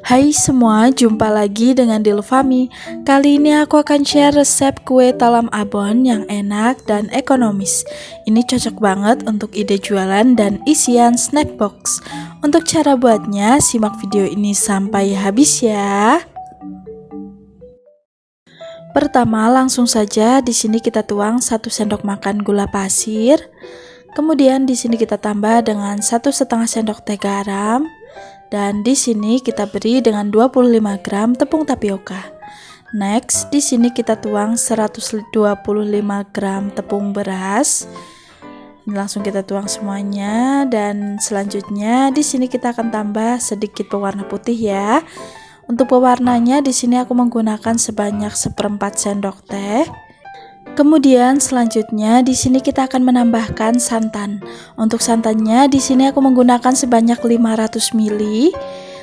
Hai semua, jumpa lagi dengan Dilfami. Kali ini aku akan share resep kue talam abon yang enak dan ekonomis. Ini cocok banget untuk ide jualan dan isian snack box. Untuk cara buatnya, simak video ini sampai habis ya. Pertama, langsung saja di sini kita tuang 1 sendok makan gula pasir. Kemudian di sini kita tambah dengan 1,5 sendok teh garam. Dan di sini kita beri dengan 25 gram tepung tapioka. Next, di sini kita tuang 125 gram tepung beras. Langsung kita tuang semuanya, dan selanjutnya di sini kita akan tambah sedikit pewarna putih ya. Untuk pewarnanya di sini aku menggunakan sebanyak 1/4 sendok teh. Kemudian selanjutnya di sini kita akan menambahkan santan. Untuk santannya di sini aku menggunakan sebanyak 500 ml.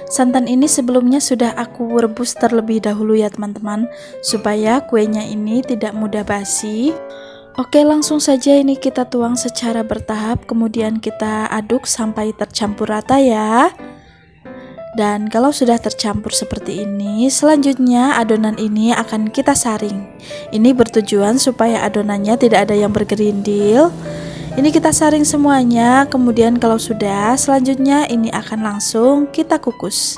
Santan ini sebelumnya sudah aku rebus terlebih dahulu ya teman-teman, supaya kuenya ini tidak mudah basi. Oke, langsung saja ini kita tuang secara bertahap, kemudian kita aduk sampai tercampur rata ya. Dan kalau sudah tercampur seperti ini, selanjutnya adonan ini akan kita saring. Ini bertujuan supaya adonannya tidak ada yang bergerindil. Ini kita saring semuanya, kemudian kalau sudah, selanjutnya ini akan langsung kita kukus.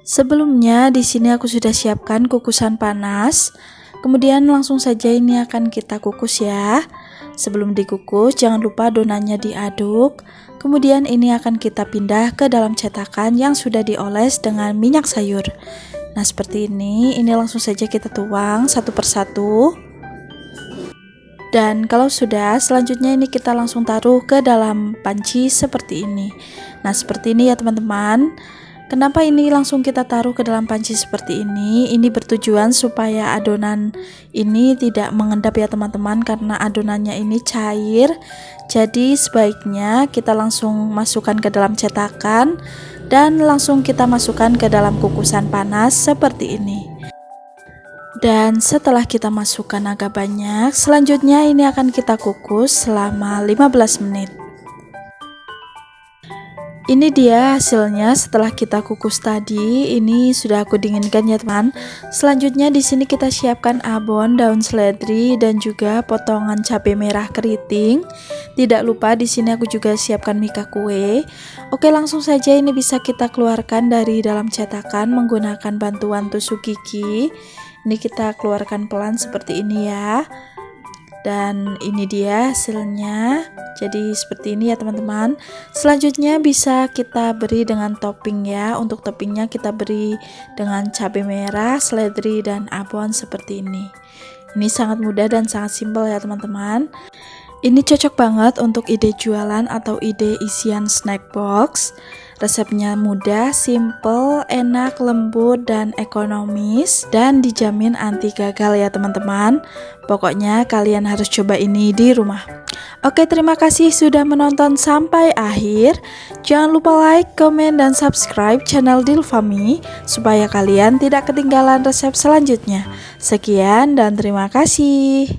Sebelumnya di sini aku sudah siapkan kukusan panas. Kemudian langsung saja ini akan kita kukus ya. Sebelum dikukus, jangan lupa adonannya diaduk. Kemudian ini akan kita pindah ke dalam cetakan yang sudah dioles dengan minyak sayur. Nah seperti ini langsung saja kita tuang satu persatu. Dan kalau sudah, selanjutnya ini kita langsung taruh ke dalam panci seperti ini. Nah seperti ini ya teman-teman. Kenapa ini langsung kita taruh ke dalam panci seperti ini? Ini bertujuan supaya adonan ini tidak mengendap ya teman-teman, karena adonannya ini cair. Jadi sebaiknya kita langsung masukkan ke dalam cetakan dan langsung kita masukkan ke dalam kukusan panas seperti ini. Dan setelah kita masukkan agak banyak, selanjutnya ini akan kita kukus selama 15 menit. Ini dia hasilnya setelah kita kukus tadi. Ini sudah aku dinginkan ya teman. Selanjutnya di sini kita siapkan abon, daun seledri, dan juga potongan cabai merah keriting. Tidak lupa di sini aku juga siapkan mika kue. Oke, langsung saja ini bisa kita keluarkan dari dalam cetakan menggunakan bantuan tusuk gigi. Ini kita keluarkan pelan seperti ini ya. Dan ini dia hasilnya. Jadi seperti ini ya teman-teman. Selanjutnya bisa kita beri dengan topping ya. Untuk toppingnya kita beri dengan cabai merah, seledri, dan abon seperti ini. Ini sangat mudah dan sangat simpel ya teman-teman. Ini cocok banget untuk ide jualan atau ide isian snack box. Resepnya mudah, simple, enak, lembut, dan ekonomis, dan dijamin anti gagal ya teman-teman. Pokoknya kalian harus coba ini di rumah. Oke, terima kasih sudah menonton sampai akhir. Jangan lupa like, komen, dan subscribe channel Dilfami supaya kalian tidak ketinggalan resep selanjutnya. Sekian dan terima kasih.